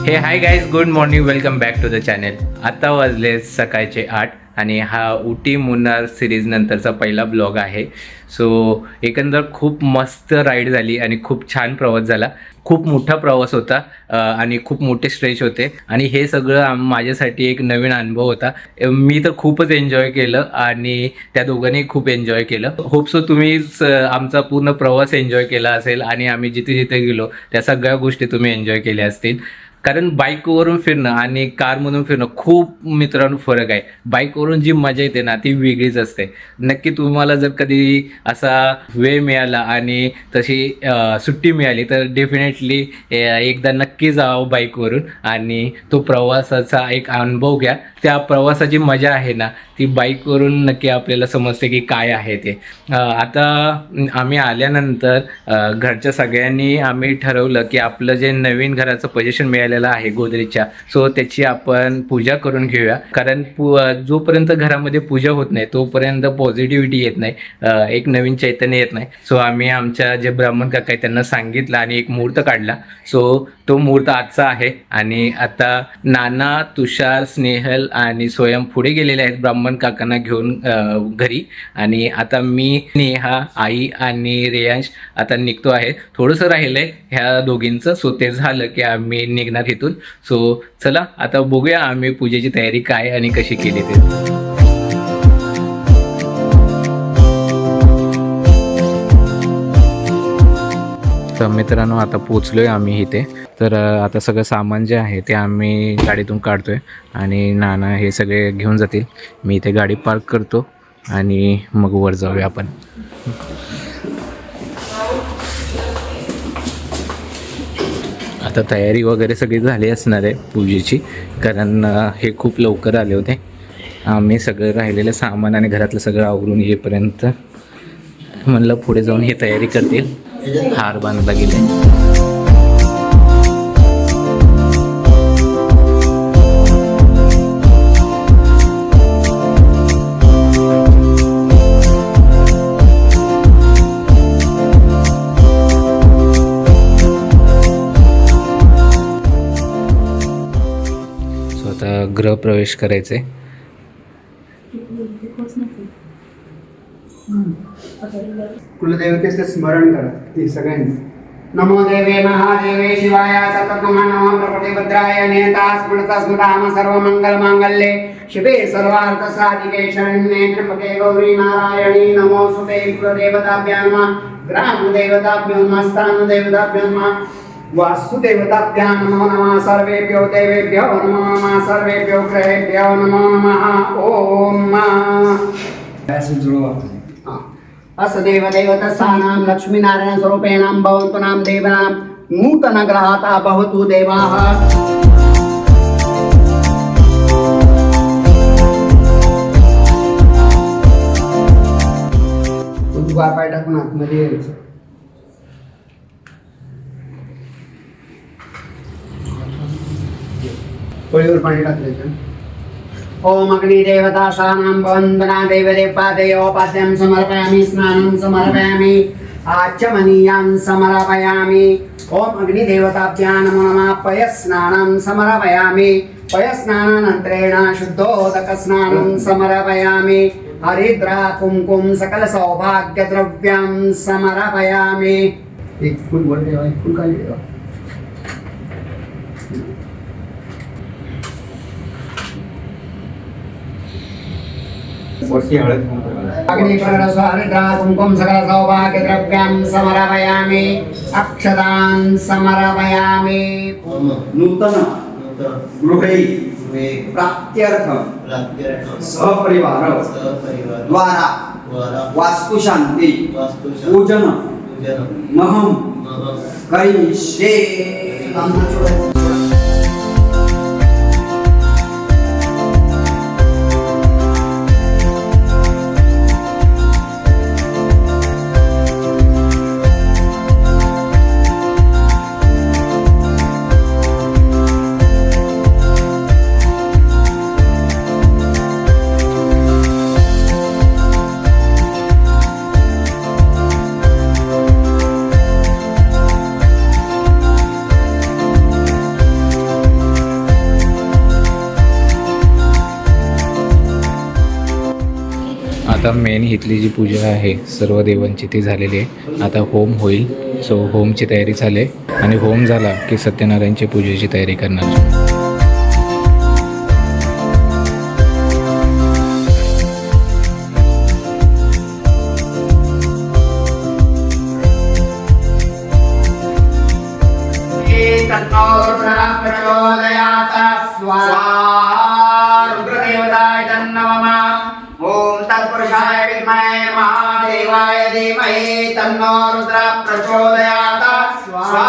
हे hi guys, good morning, welcome back to the channel. आता वाजले सकाळचे 8 आणि हा उटी मुन्नार सिरीज नंतरचा पहिला ब्लॉग आहे. सो एकंदर खूप मस्त राईड झाली आणि खूप छान प्रवास झाला. खूप मोठा प्रवास होता आणि खूप मोठे स्ट्रेच होते आणि हे सगळं माझ्यासाठी एक नवीन अनुभव होता. मी तर खूपच एन्जॉय केलं आणि त्या दोघांनी खूप एन्जॉय केलं. होप सो तुम्ही आमचा पूर्ण प्रवास एन्जॉय केला असेल आणि आम्ही जिथे जिथे गेलो त्या सगळ्या गोष्टी तुम्ही एन्जॉय केल्या असतील. कारण बाईकवरून फिरणं आणि कारमधून फिरणं खूप मित्रांनो फरक आहे. बाईकवरून जी मजा येते ना ती वेगळीच असते. नक्की तुम्हाला जर कधी असा वेळ मिळाला आणि तशी सुट्टी मिळाली तर डेफिनेटली एकदा नक्की जावं बाईकवरून आणि तो प्रवासाचा एक अनुभव घ्या. त्या प्रवासाची मजा आहे ना ती बाईकवरून नक्की आपल्याला समजते की काय आहे ते. आता आम्ही आल्यानंतर घरच्या सगळ्यांनी आम्ही ठरवलं की आपलं जे नवीन घराचं पोझिशन मिळालेलं आहे गोदरेजच्या, सो त्याची आपण पूजा करून घेऊया. कारण जोपर्यंत घरामध्ये पूजा होत नाही तोपर्यंत पॉझिटिव्हिटी येत नाही, एक नवीन चैतन्य येत नाही. सो आम्ही आमच्या जे ब्राह्मण काका आहेत त्यांना सांगितलं आणि एक मुहूर्त काढला. सो तो मुहूर्त आजचा आहे आणि आता नाना, तुषार, स्नेहल आणि स्वयं पुढे गेलेले आहेत ब्राह्मण काकांना घेऊन घरी. आणि आता मी, नेहा, आई आणि रेयांश आता निघतो आहे. थोडंसं राहिलंय ह्या दोघींचं, सो ते झालं की आम्ही निघणार इथून. सो चला आता बघूया आम्ही पूजेची तयारी काय आणि कशी केली ते. तर मित्रांनो आता पोचलोय आम्ही इथे. तर आता सगळं सामान जे आहे ते आम्ही गाडीतून काढतोय आणि नाना हे सगळे घेऊन जातील. मी इथे गाडी पार्क करतो आणि मग वर जाऊया आपण. आता तयारी वगैरे सगळी झाली असणार आहे पूजेची, कारण हे खूप लवकर आले होते. आम्ही सगळं राहिलेलं सामान आणि घरातलं सगळं आवरून येईपर्यंत म्हणलं पुढे जाऊन ही तयारी करतील. हार बांधला गेले. आता गृहप्रवेश करायचे. कुलदेवतेचं स्मरण करा ते सगळ्यांनी. नमो देवे महादेवे शिवाय सततमः नमः प्रकृतिभद्राय नियता स्मृता स्मृताम सर्वमंगल मांगल्ये शिवे सर्वार्थ साधिके शरण्ये त्र्यंबके गौरी नारायणी नमोस्तुते. कुलदेवताभ्यां नमः, ग्रामदेवताभ्यो नमः, स्थानदेवताभ्यो नमः, वास्तुदेवताभ्यां नमो नमः. सर्वेभ्यो देवेभ्यो नमो नमः, सर्वेभ्यो ग्रहेभ्यो नमो नमः. ओम ऐसे जुड़ो असदेव देवतस्सानां लक्ष्मीनारायण स्वरूपेणां भवन्तु नाम देवानां नूतन ग्रहाता भवतु देवाः. उजवा पाय टाकून आतमध्ये यायचं. पळीवर पाणी टाकायचं. ओम अग्निदेवता सानां वन्दना देवदेवपादयोपाद्यं समर्पयामि, स्नानं समर्पयामि, आचमनीयां समर्पयामि. ओम अग्निदेवताभ्यां नमो नमः. पयस्नानं समर्पयामि. पयस्नानानन्तरेण शुद्धोदकस्नानं समर्पयामि. हरिद्रा कुंकुम सकल सौभाग्यद्रव्यं समर्पयामि. एक फूल वर ठेवा, एक फूल खाली ठेवा. हरिद्रा कुंकुम सकल सौभाग्यद्रव्यं समर्पयामि. अक्षतां समर्पयामि. नूतन गृहे प्राप्त्यर्थं सहपरिवार द्वारा वास्तुशांति पूजन महं करिष्ये. आता मेन इथली जी पूजा आहे सर्व देवांची ती झालेली आहे. आता होम होईल. सो होमची तयारी चालू आहे आणि होम झाला की सत्यनारायणची पूजेची तयारी करणार. प्रचोदयात् स्वाहा रुद्रदेवताय नमः. ओम तत्पुरुषाय विद्महे महादेवाय धीमहि तन्नो रुद्रः प्रचोदयात् स्वाहा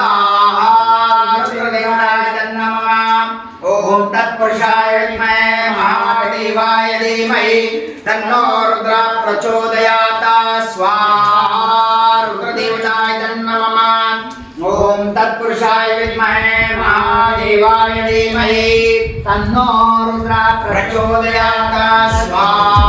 रुद्रदेवताय नमः. ओम तत्पुरुषाय विद्महे महादेवाय धीमहि तन्नो रुद्रः प्रचोदयात् स्वाहा रुद्रदेवताय नमः. ओम तत्पुरुषाय विद्महे महादेवाय धीमहि तन्नो रुद्रः प्रचोदयात् स्वाहा.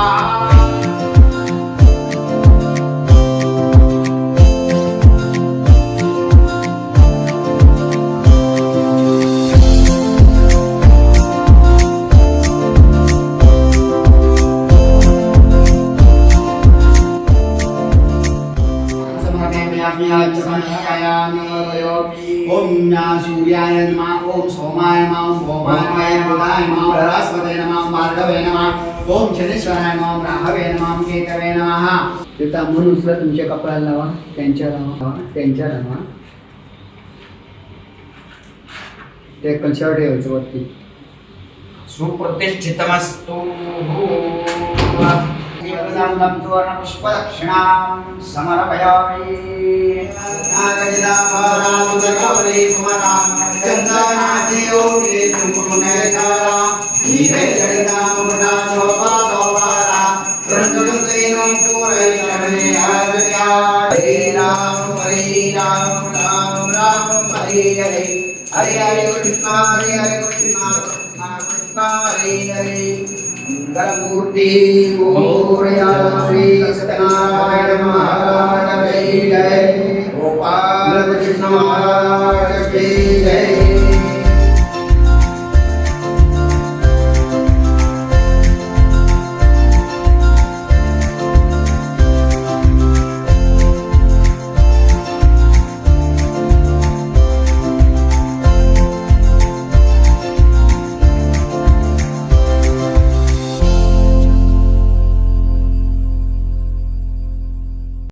ओम सूर्याय नमः. ओम सोमाय नमः. ओम भौमाय नमः. बुधाय नमः. बृहस्पतये नमः. भार्गवे नमः. ओम शनीश्वराय नमः. राहवे नमः. केतवे नमः. तिथं म्हणून उचला तुमच्या कपाळाला लावा. त्यांच्या लावा. त्यांच्या लावा. ते कलशावर ठेवायचं वरती. सुप्रतिष्ठितमस्तु. पुष्पदक्षिणां समर्पयामि. हरे हरे कृष्णा हरे हरे कृष्णा कृष्णा हरे हरे. मंगलमूर्ति मोरया श्री सत्यनारायण महाराज